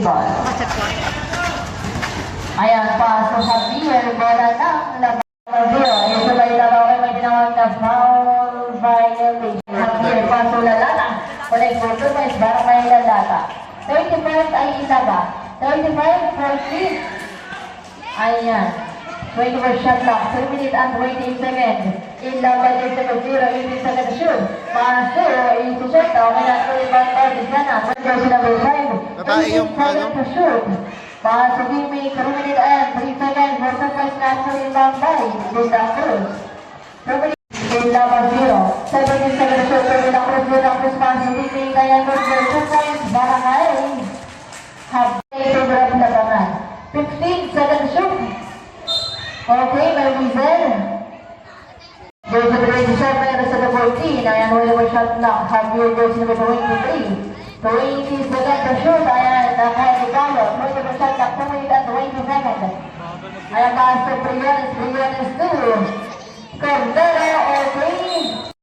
ball. Ayan pa sa Javier, bola ng laban. Yung sabay na ba may tinawag na foul violation. Javier, paso lalata. Wala yung photo pa is para may lalata. 35 ay isa ba? 35, 14. Ayan. 24 shot clock, 3 minutes and 28 seconds. In laban yung 7-0, 18 seconds shoot. Paso, yung shot, okay na 25 targets na na. Jersey number 5, 18 seconds to shoot. Paso gimmick, 3 minutes and 3 seconds. First of all, natural inbound by Linda Cruz. 3 minutes, in laban 0. 17 seconds shoot, Linda Cruz, paso gimmick, kaya Cruz, 2 points, Barangay. Habay to grab labangan. 15 seconds shoot. Okay, may whistle. Goes to the range shot, mayroon sa 14. Ayan, wala shot clock. Javier goes to number 23. 20 seconds to shoot. Ayan, naka-recover. 20 shot clock, 2 minutes and 20 seconds. Ayan, pass to Briones 2.